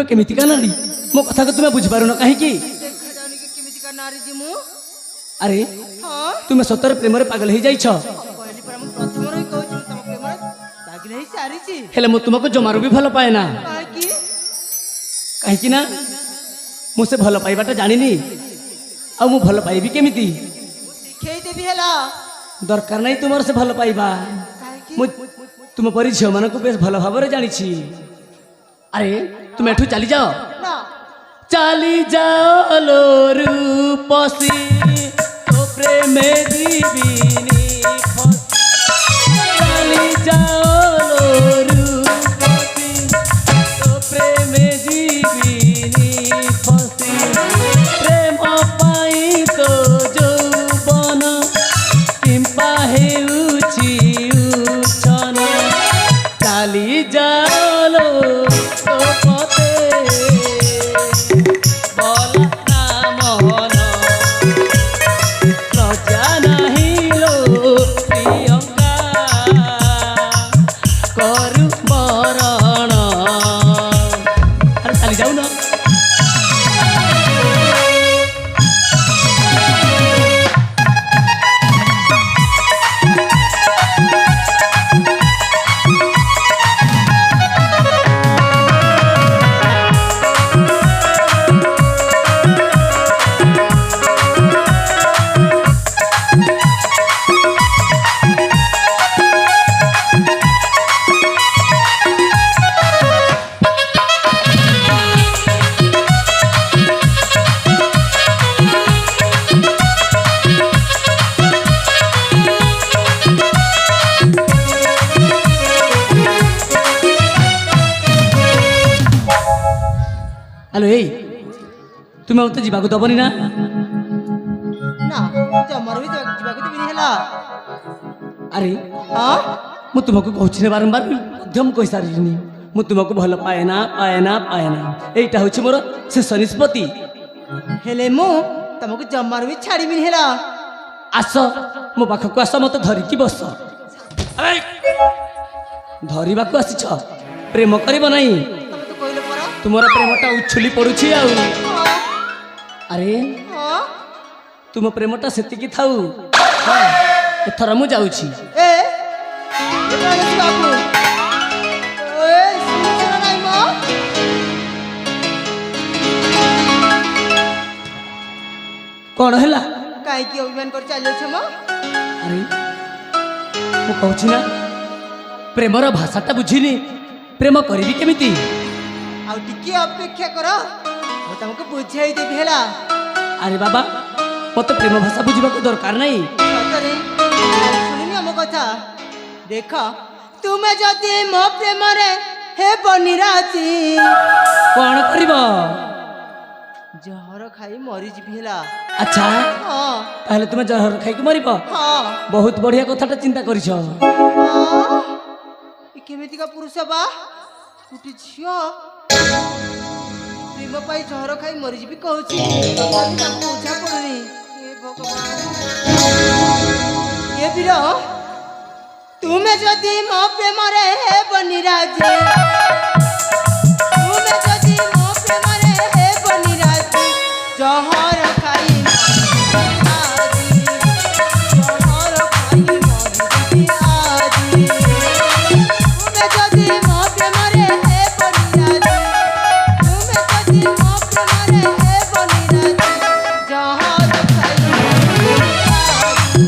तुम केमितिका नारी मो कथा को तुम बुझी पारुन कहीं की देखा जाउनी कि केमितिका नारी जी मु अरे हां तुम सतर प्रेम रे पागल हो जाइछ कहली पर हम प्रथम रही कहू तम प्रेम रे पागल ही सारी छी हेले मो तुमको जमारू भी भल पाए ना काहे की कहीं ना मुझसे भल पाइबाटा जानिनी आ मु भल पाइबी केमिति सिखै देबी हला दरकार नहीं तुमर से भल पाइबा काहे की मु तुम परी झियो मानक बेस भल भाବରେ जानिछि अरे तुम एठू चली जाओ ना चली जाओ लो रूपसी तो प्रेमे दीविनी चली जाओ लो रूपसी तो प्रेमे दीविनी फसी प्रेम पाई तो যৌবন किंपा हेउछि उछन चली जाओ लो तो पते हेलो ए तुम मत जीवाक दबनी ना ना जमर भी जीवा को देबी हला अरे हां मु तुमको कहछि ने बारंबार मध्यम कहि सारिनी मु तुमको भल पाए ना एटा होछि मोर शेष निष्पत्ति हेले मु तुमको जमर भी छाड़ीबी हला आस मो पाखक आस मत धरिकी बस धरिबा को आसिछ प्रेम करिब नहीं तुम तो कहले पर तुमरा प्रेमटा उछुली पड़ुछि आ अरे हां तुम प्रेमटा सेतिकी थाउ हाँ, एथरा मु जाउछि ए एटा के बाबू ए सुन नाही मो कौन हैला काहे की अभिमान कर चलियो छम अरे मु कहछि ना प्रेमर भाषाटा बुझिनी प्रेम करिबी केमिति आ टिके अपेक्षा करो मु तुमको बुझाई देबी हला अरे बाबा मत प्रेम भाषा बुझिबा को दरकार नहीं सतरे सुनिनी हम कथा देख तुमे जदि मो प्रेम रे हे बनिराजी कौन करिब जहर खाई मरी जीवी हला अच्छा हां ताहले तुम जहर खाई के मरिब हां बहुत बढ़िया कथाटा चिंता करिछ ई केमितिका पुरुष बा कुटी झियो प्रेम पाई जहर खाई मरी जीवी कहूची ताको बुझा पड़नी हे भगवान ये बिरो तुमे जदि मो प्रेम रे हे बनिराजी तुमे जदि मो प्रेम रे हे बनिराजी जहर खाई मरी जहर खाई मरी आजी तुमे जदि मो प्रेम रे हे बनिराजी तुमे जदि मो प्रेम रे हे बनिराजी जहर खाई मरी आजी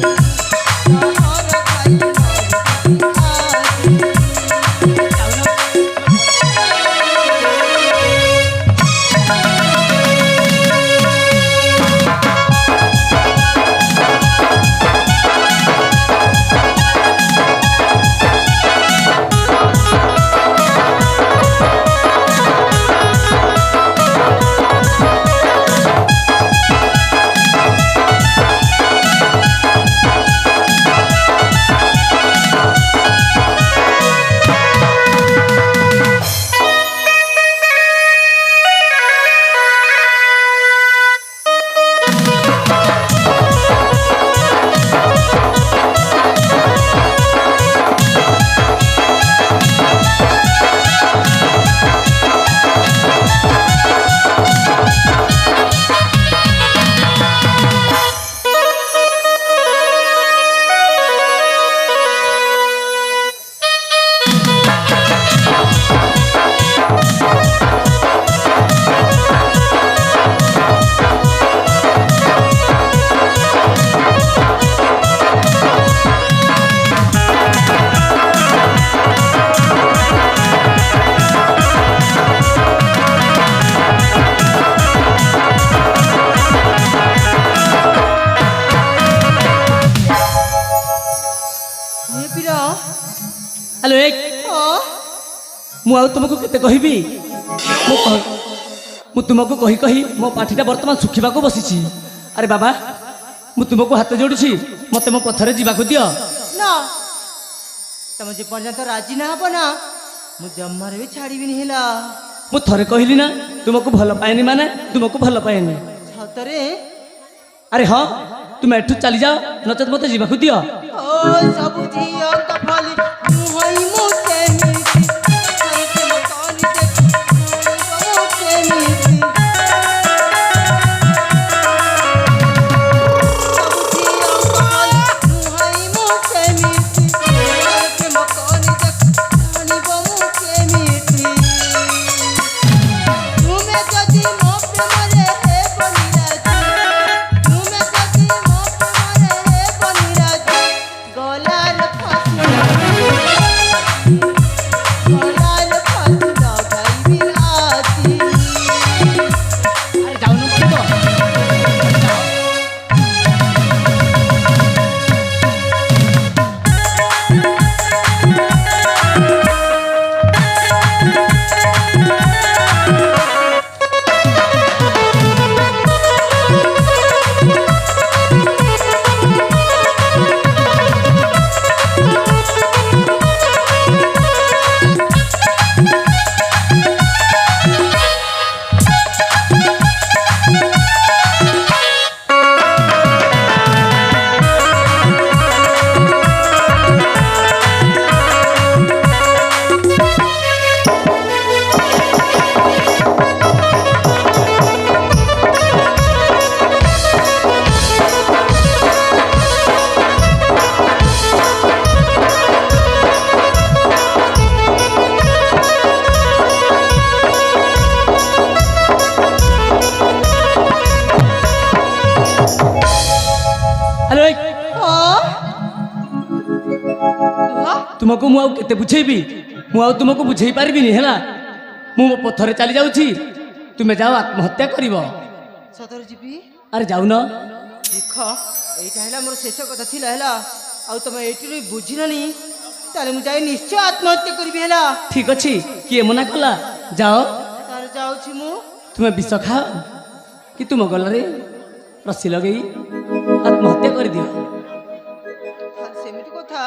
जहर खाई मरी आजी ମୁଁ ଆଉ ତୁମକୁ କେତେ କହିବି ମୁଁ ତୁମକୁ କହି କହି ମୋ ପାଠିଟା ବର୍ତ୍ତମାନ ଶୁଖିବାକୁ ବସିଛି। ଆରେ ବାବା ମୁଁ ତୁମକୁ ହାତ ଯୋଡୁଛି ମତେ ମୋ ପଥରେ ଯିବାକୁ ଦିଅ। ନା ତମେ ଯେ ପର୍ଯ୍ୟନ୍ତ ରାଜି ନା ହବ ନା ମୁଁ ଜମାରେ ବି ଛାଡ଼ିବିନି ହେଲା। ମୁଁ ଥରେ କହିଲି ନା ତୁମକୁ ଭଲ ପାଏନି ମାନେ ତୁମକୁ ଭଲ ପାଏନି। ସତରେ? ଆରେ ହଁ ତୁମେ ଏଠୁ ଚାଲିଯାଅ ନଚେତ ମତେ ଯିବାକୁ ଦିଅ। ଓ ସବୁ ଝିଅଙ୍କ ଭଳି ମୁହଁଇ ମୁଁ ସେମିତି ତାଙ୍କେ ମୋ କଲି ଦେଖି ମୁଁ କେମିତି ସବୁ ଝିଅଙ୍କ ଭଳି ମୁହଁଇ ମୁଁ ସେମିତି ତାଙ୍କେ ମୋ କଲି ଦେଖି ଜାଣିବ ମୁଁ କେମିତି ତୁମେ ଯଦି ମୋ ପ୍ରେମରେ ହେବନି ରାଜି ତୁମେ ଯଦି ମୋ ପ୍ରେମରେ ହେବନି ରାଜି ଗଲାର ଫାସି ଲଗାଇବି ଆଜି। ଆରେ ଯାଉନ ପଡ଼ିବ। ହ୍ୟାଲୋ ତୁମକୁ ମୁଁ ଆଉ କେତେ ବୁଝେଇବି? ମୁଁ ଆଉ ତୁମକୁ ବୁଝେଇ ପାରିବିନି ହେଲା। ମୁଁ ମୋ ପଥରେ ଚାଲି ଯାଉଛି ତୁମେ ଯାଅ ଆତ୍ମହତ୍ୟା କରିବ। ସତରେ ଯିବି? ଆରେ ଯାଉନ। ଦେଖ ଏଇଟା ହେଲା ମୋର ଶେଷ କଥା ଥିଲା ହେଲା। ଆଉ ତମେ ଏଇଠି ବୁଝିଲନି ତାହେଲେ ମୁଁ ଯାଇ ନିଶ୍ଚୟ ଆତ୍ମହତ୍ୟା କରିବି ହେଲା। ଠିକ ଅଛି କିଏ ମନା କଲା? ଯାଅ। ତାହେଲେ ଯାଉଛି ମୁଁ। ତୁମେ ବିଷ ଖାଅ କି ତୁମ ଗଲାରେ ରସି ଲଗେଇ ଆତ୍ମହତ୍ୟା କରିଦିଅ। ସେମିତି କଥା?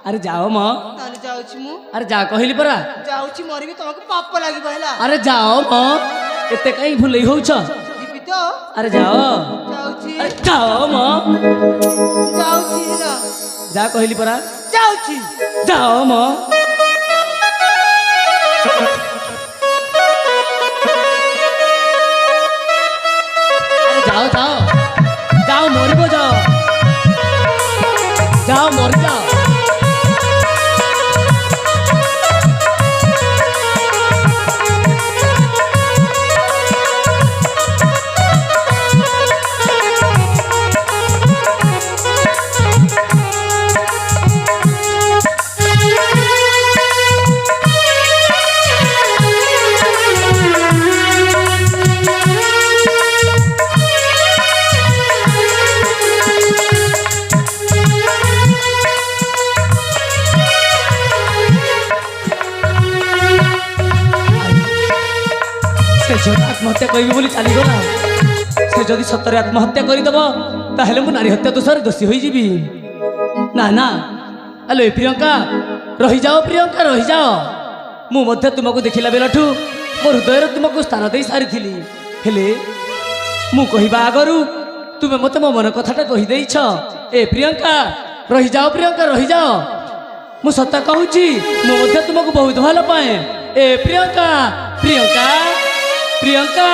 ଆରେ ଯାଅ ମ। ତାହେଲେ ଯାଉଛି ମୁଁ। ଆରେ ଯା କହିଲି ପରା। ଯାଉଛି ମରିବି ତମକୁ ପାପ ଲାଗିବ ହେଲା। ଆରେ ଯାଅ ମ ଏତେ କାହିଁ ଭୁଲେଇ ହଉଛ? ଯିବି ତ? ଆରେ ଯାଅ। ଯାଉଛି। ଆରେ ଯାଅ ମ। ଯାଉଛି ହେଲା। ଯା କହିଲି ପରା। ଯାଉଛି। ଯାଅ ମ। ଆରେ ଯାଅ ଯାଅ ଯାଅ ମରିବ ଯାଅ ଯାଅ ମରିଯାଅ। आत्महत्या करी बोली चलीगला से जदि सतरे आत्महत्या करदेव ताहले मु नारी हत्या दोषर दोषी हो जीवी ना ना। हेलो प्रियंका रही जाओ, प्रियंका रही जाओ। मु मध्य तुमको देखिला बेलठू मो हृदय तुमको स्थान दे सारी हेले मु कहबा आगरू तुमे मते मो मन कथाटा कहि देइछ। ए प्रियंका रही जाओ, प्रियंका रही जाओ। मु सत्ता कहूची मु मध्य तुमको बहुत भल पाए। ए प्रियंका प्रियंका प्रियंका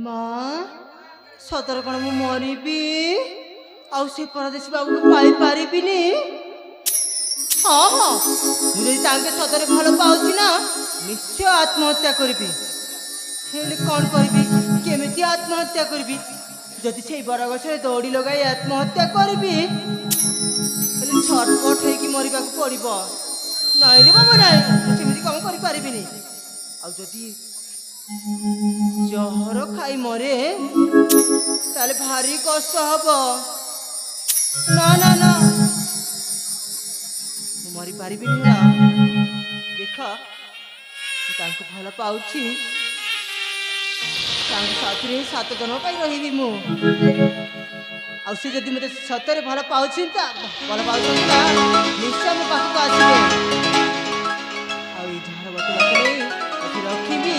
ମା ସତରେ କ'ଣ ମୁଁ ମରିବି ଆଉ ସେ ପରଦେଶୀ ବାବୁକୁ ପାଇପାରିବିନି? ହଁ ହଁ, ମୁଁ ଯଦି ତାଙ୍କେ ସତରେ ଭଲ ପାଉଛି ନା ନିଶ୍ଚୟ ଆତ୍ମହତ୍ୟା କରିବି। ହେଲେ କ'ଣ କରିବି, କେମିତି ଆତ୍ମହତ୍ୟା କରିବି? ଯଦି ସେଇ ବରଗଛରେ ଦୌଡ଼ି ଲଗାଇ ଆତ୍ମହତ୍ୟା କରିବି ହେଲେ ଛଟପଟ ହେଇକି ମରିବାକୁ ପଡ଼ିବ। ନାଇଁ ରେ ବାବା ନାଇଁ, ମୁଁ ସେମିତି କାମ କରିପାରିବିନି। ଆଉ ଯଦି ଜହର ଖାଇ ମରେ ତାହେଲେ ଭାରି କଷ୍ଟ ହବ। ନା ନା ନା, ମୁଁ ମରିପାରିବିନି। ନା ଦେଖ, ମୁଁ ତାଙ୍କୁ ଭଲ ପାଉଛି, ତାଙ୍କ ସାଥିରେ 7 ଜନ୍ମ ପାଇଁ ରହିବି ମୁଁ। ଆଉ ସେ ଯଦି ମୋତେ ସତରେ ଭଲ ପାଉଛନ୍ତି ନା ନିଶ୍ଚୟ ମୋ ପାଖକୁ ଆସିବେ। ଆଉ ଏଇ ଝାଡ଼ ବତୁରାକୁ ନେଇ ଏଠି ରଖିବି,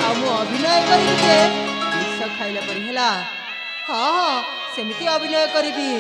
ଆଉ ମୁଁ ଅଭିନୟ କରିବି ଯେ ବିଷ ଖାଇଲା ପରି ହେଲା। ହଁ ହଁ, ସେମିତି ଅଭିନୟ କରିବି।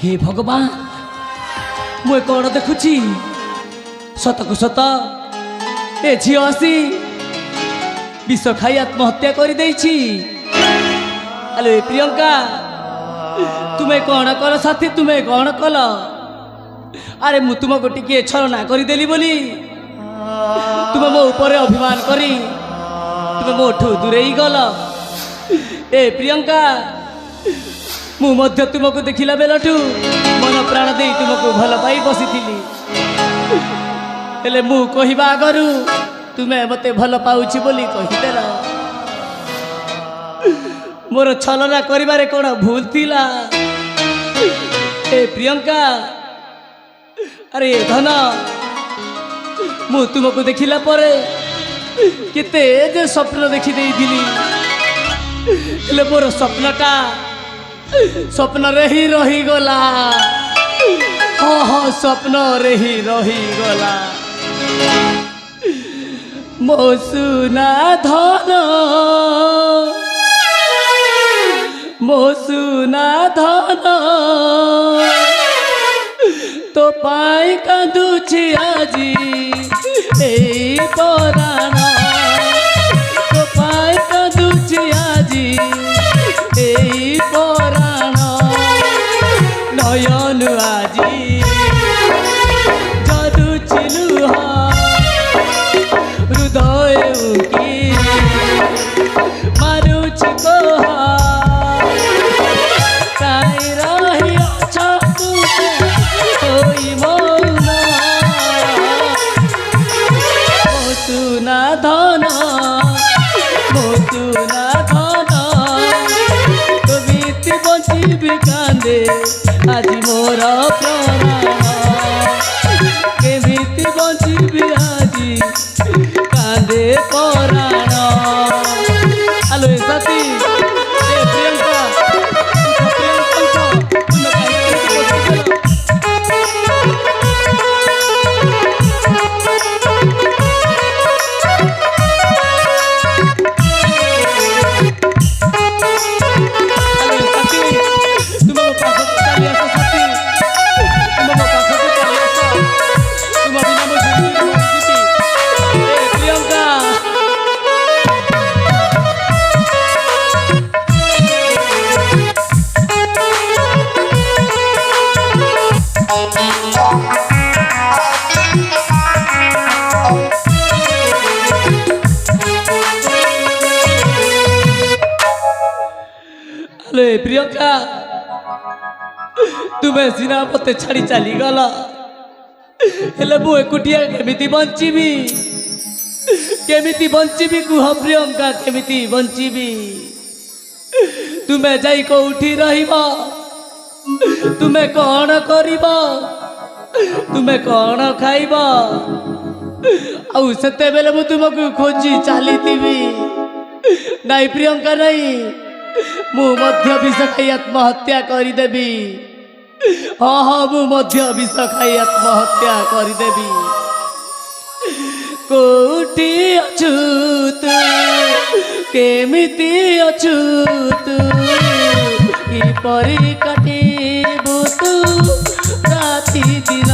हे भगवान, मुझे कौन देखुची? सतकु सत ए झी आसी विष खाई आत्महत्या कर देछि। हेलो प्रियंका, तुम्हें कौन कल साथी, तुम्हें कौन कल? अरे मु तुमको टिके छलना करदेली बोली तुम मो ऊपर अभिमान करी तुम मोठू दूरे गल। ए प्रियंका, मु मध्य तुमको देखिला बेलठू मन प्राण दे तुमको भल पाई बसी हेले मु कहवा आगरू तुम्हें मते भल पाउछि बोली कहिदेल। मोर छलना करिबारे कोन भूल थिला? ए प्रियंका, अरे धन, मु तुमको देखिला परे केते जे स्वप्न देखि देइथिली, हेले मोर स्वप्नटा स्वप्न रे ही रही गला। हाँ हाँ, स्वप्न रे ही रही गला। मो सुना धन, मो सुना धन, तो पाई कांदुछि आजी ए पराण, तो पाई कांदुछि आजी ए पराण। नयन आजी जरुछि लुह, हृदय उकी मारुछि कोह। काई रही अछ तुमे होई मौन, दे आज मोर प्राण केमिति बंचिबी आजी कांदे पराण आलो साथी ए प्रियंका प्रियंका तुम कहीं प्रियंका तुम्हें सीना मत छाड़ी चली गला हेले मु एकुटिया केमिति बंचिबी कुह प्रियंका केमिति बंचिबी तुम्हें जाई कोठी रहिबा तुम्हें कौन करिबा तुम्हें कौन खाइबा आउ सेते बेले मु तुमको खोजी चली नहीं प्रियंका नहीं मु मध्य विष खाई आत्महत्या करदेवी हाँ हाँ मु मध्य विष खाई आत्महत्या करदेवी कोठी अछु तू केमिति अछु तू किपरि काटिबु तू राति दिन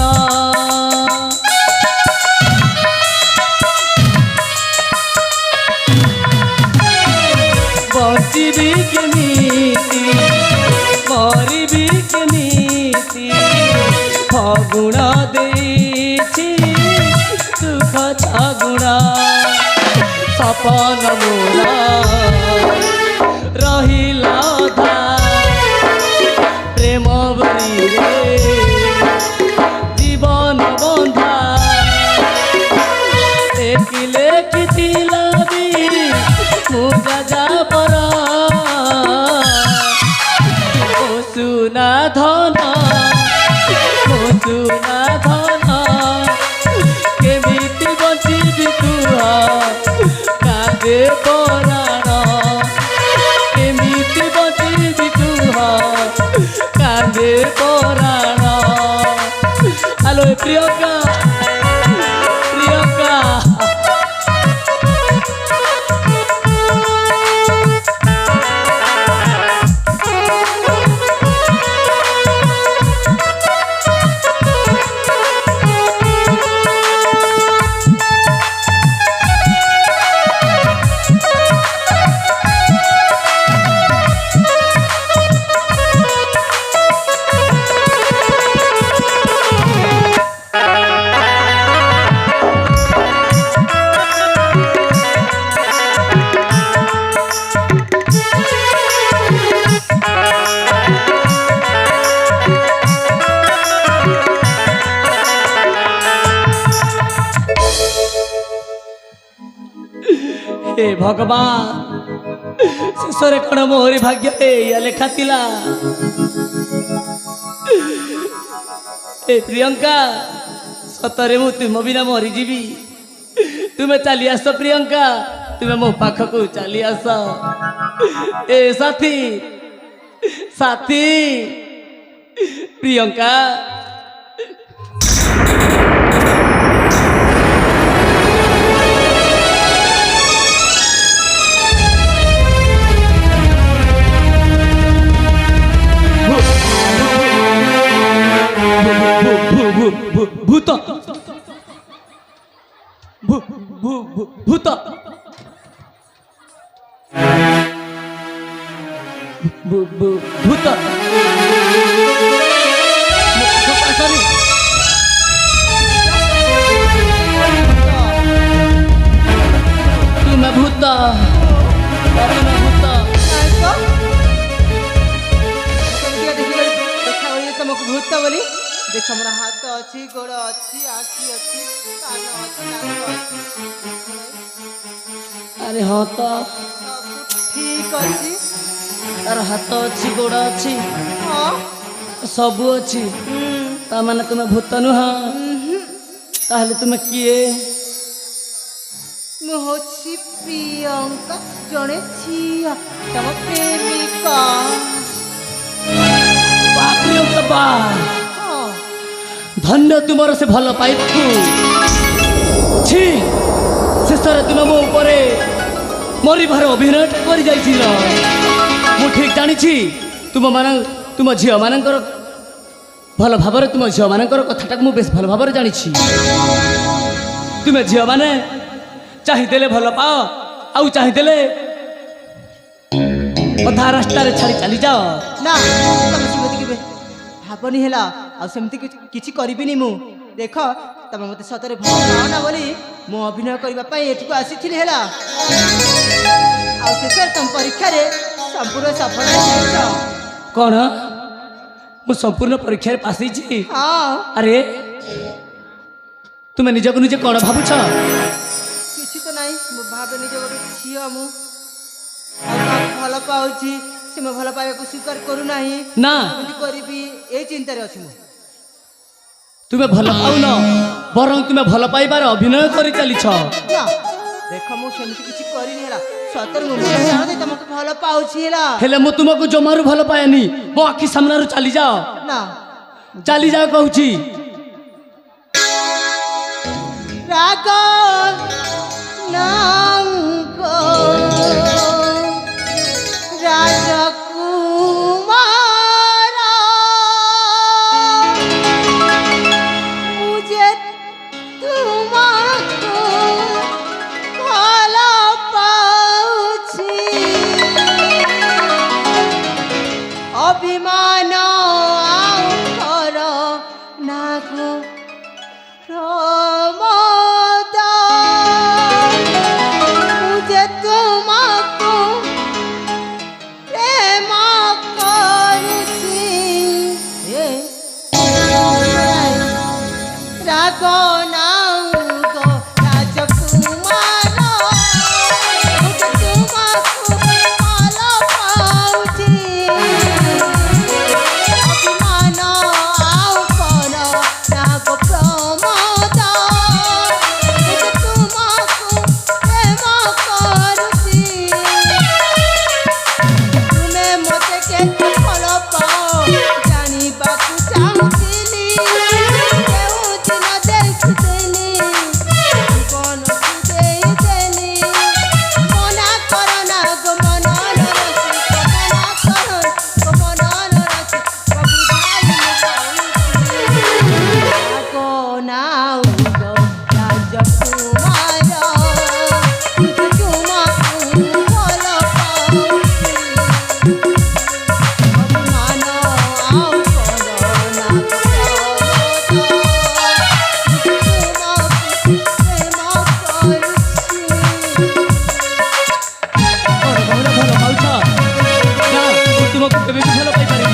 बंचिबी केमिति मरिबी केमिति फगुण देछि सुख छगुण सपन मोरा रहिला धा प्रेम बरी रे जीवन बंधा देखिले किथिला भी मुजा जा परा ओ सुना धन केमिति बंचिबी तुहा कांदे पराण केमिति बंचिबी तुहा कांदे पराण हेलो प्रियंका प्रियंका हे भगवान शेषरे कौन मोहरी भाग्य या लेखा थिला ए प्रियंका सतरे मु तुम बिना मरीजी तुम्हें चली आस प्रियंका तुम्हें मो पाख को चली आस ए साथी साथी प्रियंका भूत भूत भूत तुम्हें भूत तुमको भूत बोली देख हमरा हाथ अच्छी गोड़ अच्छी आखी अच्छी कान अच्छी नाक अच्छी अरे हाँ तो ठीक अच्छी तार हाथ अच्छी गोड़ अच्छी हाँ सबू अच्छी ता माने तुम्हें भूत नुह ताहले तुम्हें किए ମୁଁ ହଉଛି ପ୍ରିୟଙ୍କା ଜଣେ ଝିଅ ତମ ପ୍ରେମିକା बा प्रियंका बा ହଁ धन्य तुमर से भल पाइबाकू छी शेषରେ तुम मो उपरे मरिबार अभिनय कर जाइছিল मु ठीक जानी तुम झील मानकर भल भाव तुम झील मानकर कथाटा मु बेस भल भाव जानी तुम्हें झील माने चाहिदेले भल पाओ आउ चाहिदेले अधा रास्ता छाड़ी चली जाओ ନା ତମେ ସେମିତି କେବେ ଭାବନି ହେଲା ଆଉ ସେମିତି କିଛି କରିବିନି ମୁଁ ଦେଖ ତମେ ମୋତେ ସତରେ ଭଲ ପାଅ ନା ବୋଲି ମୁଁ ଅଭିନୟ କରିବା ପାଇଁ ଏଠିକୁ ଆସିଥିଲି ହେଲା ଆଉ ଶେଷରେ ତମ ପରୀକ୍ଷାରେ ସମ୍ପୂର୍ଣ୍ଣ ସଫଳ ହେଇଯାଇଛ कौन मु संपूर्ण परीक्षा पास होइछि ହଁ अरे तुम्हें निजक निजे कौन भावुछ କିଛି ତ ନାହିଁ ମୁଁ ଭାବେ ନିଜ ଗୋଟେ ଝିଅ ମୁଁ ଆଉ କାହାକୁ ଭଲ ପାଉଛି ସେ ମୋ ଭଲ ପାଇବାକୁ ସ୍ୱୀକାର କରୁନାହିଁ ना କେମିତି କରିବି ଏଇ ଚିନ୍ତାରେ ଅଛି ମୁଁ तुम्हें भल पाउन बरं तुम्हें भल पाइबार अभिनय कर चली ନା ଦେଖ ମୁଁ ସେମିତି କିଛି କରିନି ହେଲା ସତରେ ମୁଁ ଜାଣନ୍ତି ତମକୁ ଭଲ ପାଉଛି ହେଲା हेले मु तुमको जमारू भल पाएनी मो आखि सामने चली जाओ ନା चली जाओ कहूची ରାଗ ନାଙ୍କ ରାଜକୁମାର ମୁଁ ଯେ ତୁମକୁ ଭଲ ପାଉଛି ଅଭିମାନ ଆଉ କର ନାଗ ପ୍ରମୋଦ ମୁଁ ଯେ ତୁମକୁ ପ୍ରେମ କରୁଛି ରାଗ ନାଉଗ ରାଜକୁମାର ମୁଁ ଯେ ତୁମକୁ ଭଲ ପାଉଛି ଅଭିମାନ ଆଉ କର ରାଗ ପ୍ରମୋଦ ମୁଁ ଯେ ତୁମକୁ ପ୍ରେମ କରୁଛି ତୁମେ ମୋତେ କେତେ ଭଲ ପାଅ ଜାଣିବାକୁ ଚାହୁଁଥିଲି କେଉଁଦିନ ଦେଖିଥିଲି ଜୀବନକୁ ଦେଇଦେଲି ମନା କର ନା ଗୋ ମନ ନରସିକ ମନା କର ଗୋ ମନ ନରସିକ ବୁଝାଇ ରାଗ ନାଉ ଗୋ ରାଜକୁମାର ମୁଁ ଯେ ତୁମକୁ ଭଲ ପାଉଛି ଅଭିମାନ ଆଉ କରନା ପ୍ରମୋଦ ତୁମକୁ ପ୍ରେମ କରୁଛି कौन भल भल पाउछ ना मु तुमको केबे भी भल पाई पारिनी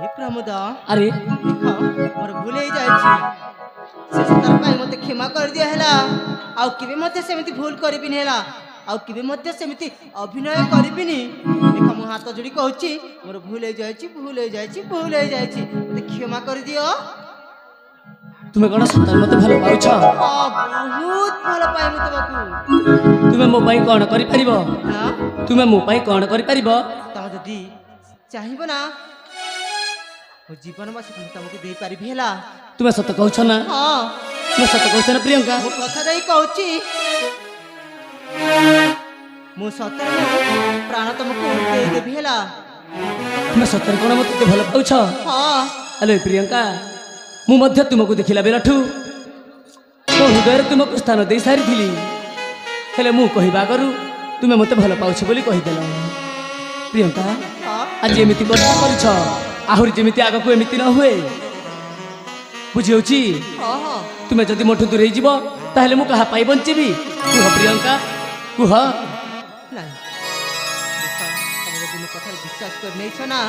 ଏ ପ୍ରମୋଦ अरे ଦେଖ ମୋର ଭୁଲ ହେଇଯାଇଛି ଶେଷ ଥର ପାଇଁ ମୋତେ କ୍ଷମା କରିଦିଅ ହେଲା ଆଉ କେବେ ମଧ୍ୟ ସେମିତି ଭୁଲ କରିବିନି ହେଲା ଆଉ କେବେ ମଧ୍ୟ ସେମିତି ଅଭିନୟ କରିବିନି ଦେଖ ମୁଁ ହାତ ଯୋଡ଼ି କହୁଛି ମୋର ଭୁଲ ହେଇଯାଇଛି ଭୁଲ ହେଇଯାଇଛି ଭୁଲ ହେଇଯାଇଛି ମୋତେ କ୍ଷମା କରିଦିଅ तुम्हें कौन सतर मत भल पाउछ बहुत ଭଲ ପାଏ ମୁଁ ତମକୁ तुम्हें मो पाई कौन करि परिबो ହଁ तुम्हें मो पाई कौन करि परिबो ତମେ ଯଦି ଚାହିଁବ ନା ମୋ ଜୀବନ ବାସି ମୁଁ ତମକୁ ଦେଇପାରିବି ହେଲା तुम्हें सत कहूछ ना ହଁ ମୁଁ ସତ କହୁଛ ନା ପ୍ରିୟଙ୍କା? ମୁଁ କଥା ଦେଇ କହୁଛି ମୁଁ ସତରେ ପ୍ରାଣ ତମକୁ ଦେଇଦେବି ହେଲା। ତୁମେ ସତରେ କ'ଣ ମୋତେ ଏତେ ଭଲ ପାଉଛ? ହଁ ଆଲୋ ପ୍ରିୟଙ୍କା, ମୁଁ ମଧ୍ୟ ତୁମକୁ ଦେଖିଲା ବେଳଠୁ ମୋ ହୃଦୟରେ ତୁମକୁ ସ୍ଥାନ ଦେଇ ସାରିଥିଲି। ହେଲେ ମୁଁ କହିବା ଆଗରୁ ତୁମେ ମୋତେ ଭଲ ପାଉଛ ବୋଲି କହିଦେଲ। ପ୍ରିୟଙ୍କା, ହଁ ଆଜି ଏମିତି ବର୍ଷା କରିଛ, ଆହୁରି ଯେମିତି ଆଗକୁ ଏମିତି ନ ହୁଏ। ବୁଝିହେଉଛି? ହଁ ହଁ ତୁମେ ଯଦି ମୋଠୁ ଦୂରେଇ ଯିବ ତାହେଲେ ମୁଁ କାହା ପାଇଁ ବଞ୍ଚିବି? କୁହ ପ୍ରିୟଙ୍କା, କୁହ। ନାଇଁ ଦେଖ, ତମେ ଯଦି ମୋ କଥାରେ ବିଶ୍ୱାସ କରି ନେଇଛ ନା।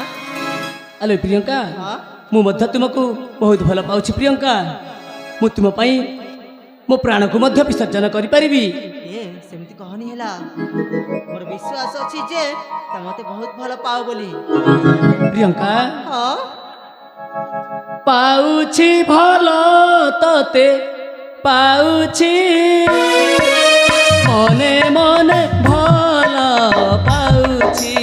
ଆଲୋ ପ୍ରିୟଙ୍କା, ହଁ ମୁଁ ମଧ୍ୟ ତୁମକୁ ବହୁତ ଭଲ ପାଉଛି ପ୍ରିୟଙ୍କା। ମୁଁ ତୁମ ପାଇଁ ମୋ ପ୍ରାଣକୁ ମଧ୍ୟ ବିସର୍ଜନ କରିପାରିବି। ଏ ସେମିତି କହନି ହେଲା। ମୋର ବିଶ୍ୱାସ ଅଛି ଯେ ତମେ ମତେ ବହୁତ ଭଲ ପାଅ ବୋଲି। ପ୍ରିୟଙ୍କା, ହଁ ପାଉଛି ଭଲ ତତେ ପାଉଛି, ମନେ ମନେ ଭଲ ପାଉଛି।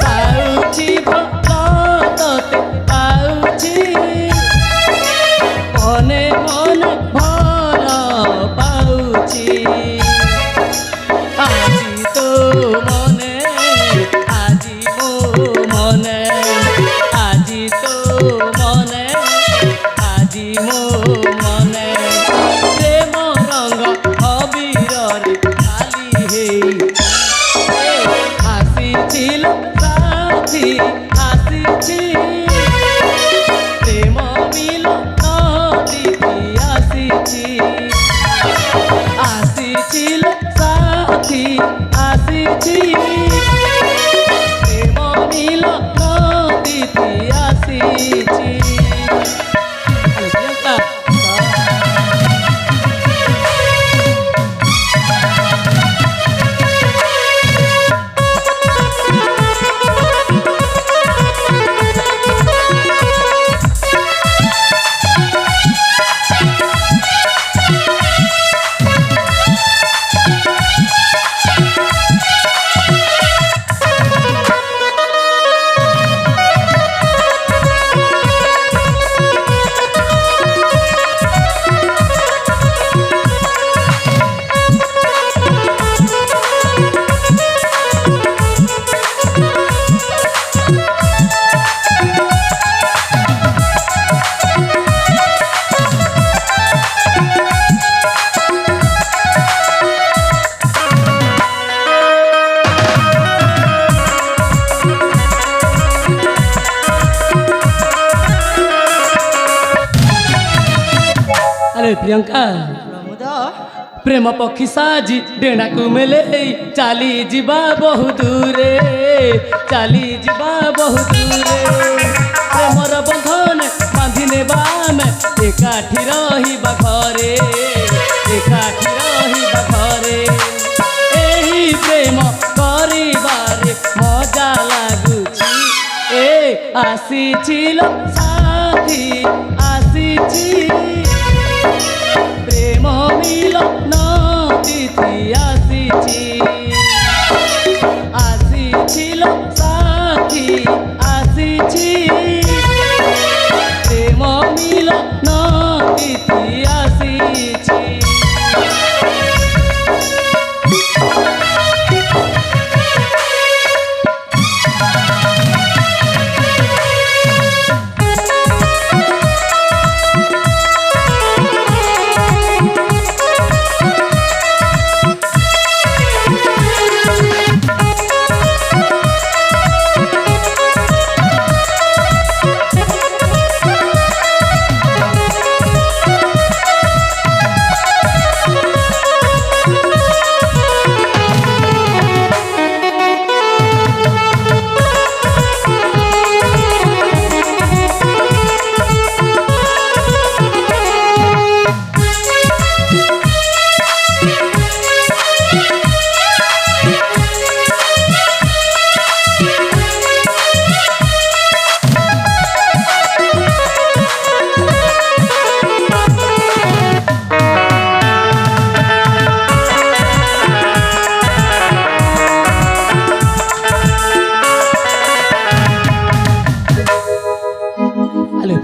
ପାଉଛି ଭଲ ତତେ ପାଉଛି, ମନେ ମନେ ଭଲ ପାଉଛି। ଆଜି তো মনে, আজি মো মনে, আজি তো মনে, আজি মো মনে। প্রেম রঙ অবিররে খালি হেই আসিছিল সাথী, আসিছি প্রেম মিলন দিদি আসিছি। আসিছিল সাথী, আসিছি প্রেম মিলন দিদি আসিছি। আরে প্রিয়ঙ্কা, আরে প্রিয়ঙ্কা, ପ୍ରମୋଦ প্রেম পক্ষী সাজি ডেଣାକୁ মেলেই চালি ଯିବା বহু দূরে, চালি ଯିବା বহু দূরে। প্রেমর বন্ধন বাঁধি নেবা ଆମେ একাঠি ରହିବା ঘরে, একাঠি ରହିବା ঘরে। ଏହି প্রেম କରିବାରେ মজা লাগুছি। এ আসিছিল সাথী, আসিছি প্রেম মিলন তিথি আসিছি। আসিছিল সাথী, আসিছি প্রেম মিলন তিথি আসিছি।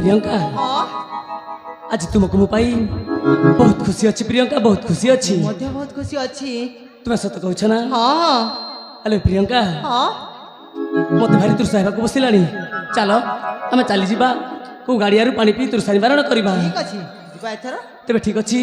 ପ୍ରିୟଙ୍କା, ହଁ ଆଜି तुमको मु पाई बहुत खुशी अच्छी प्रियंका बहुत खुशी अच्छी मध्य बहुत खुशी अच्छी तुम सत कहछ ना हाँ हेलो प्रियंका हाँ मत भारी तृषा को बसिलानी चलो आम चली जा को गाड़िया पानी पी तृषा निवारण करवा ठीक अच्छी ଯିବା ଏଥର तेरे ठीक अच्छी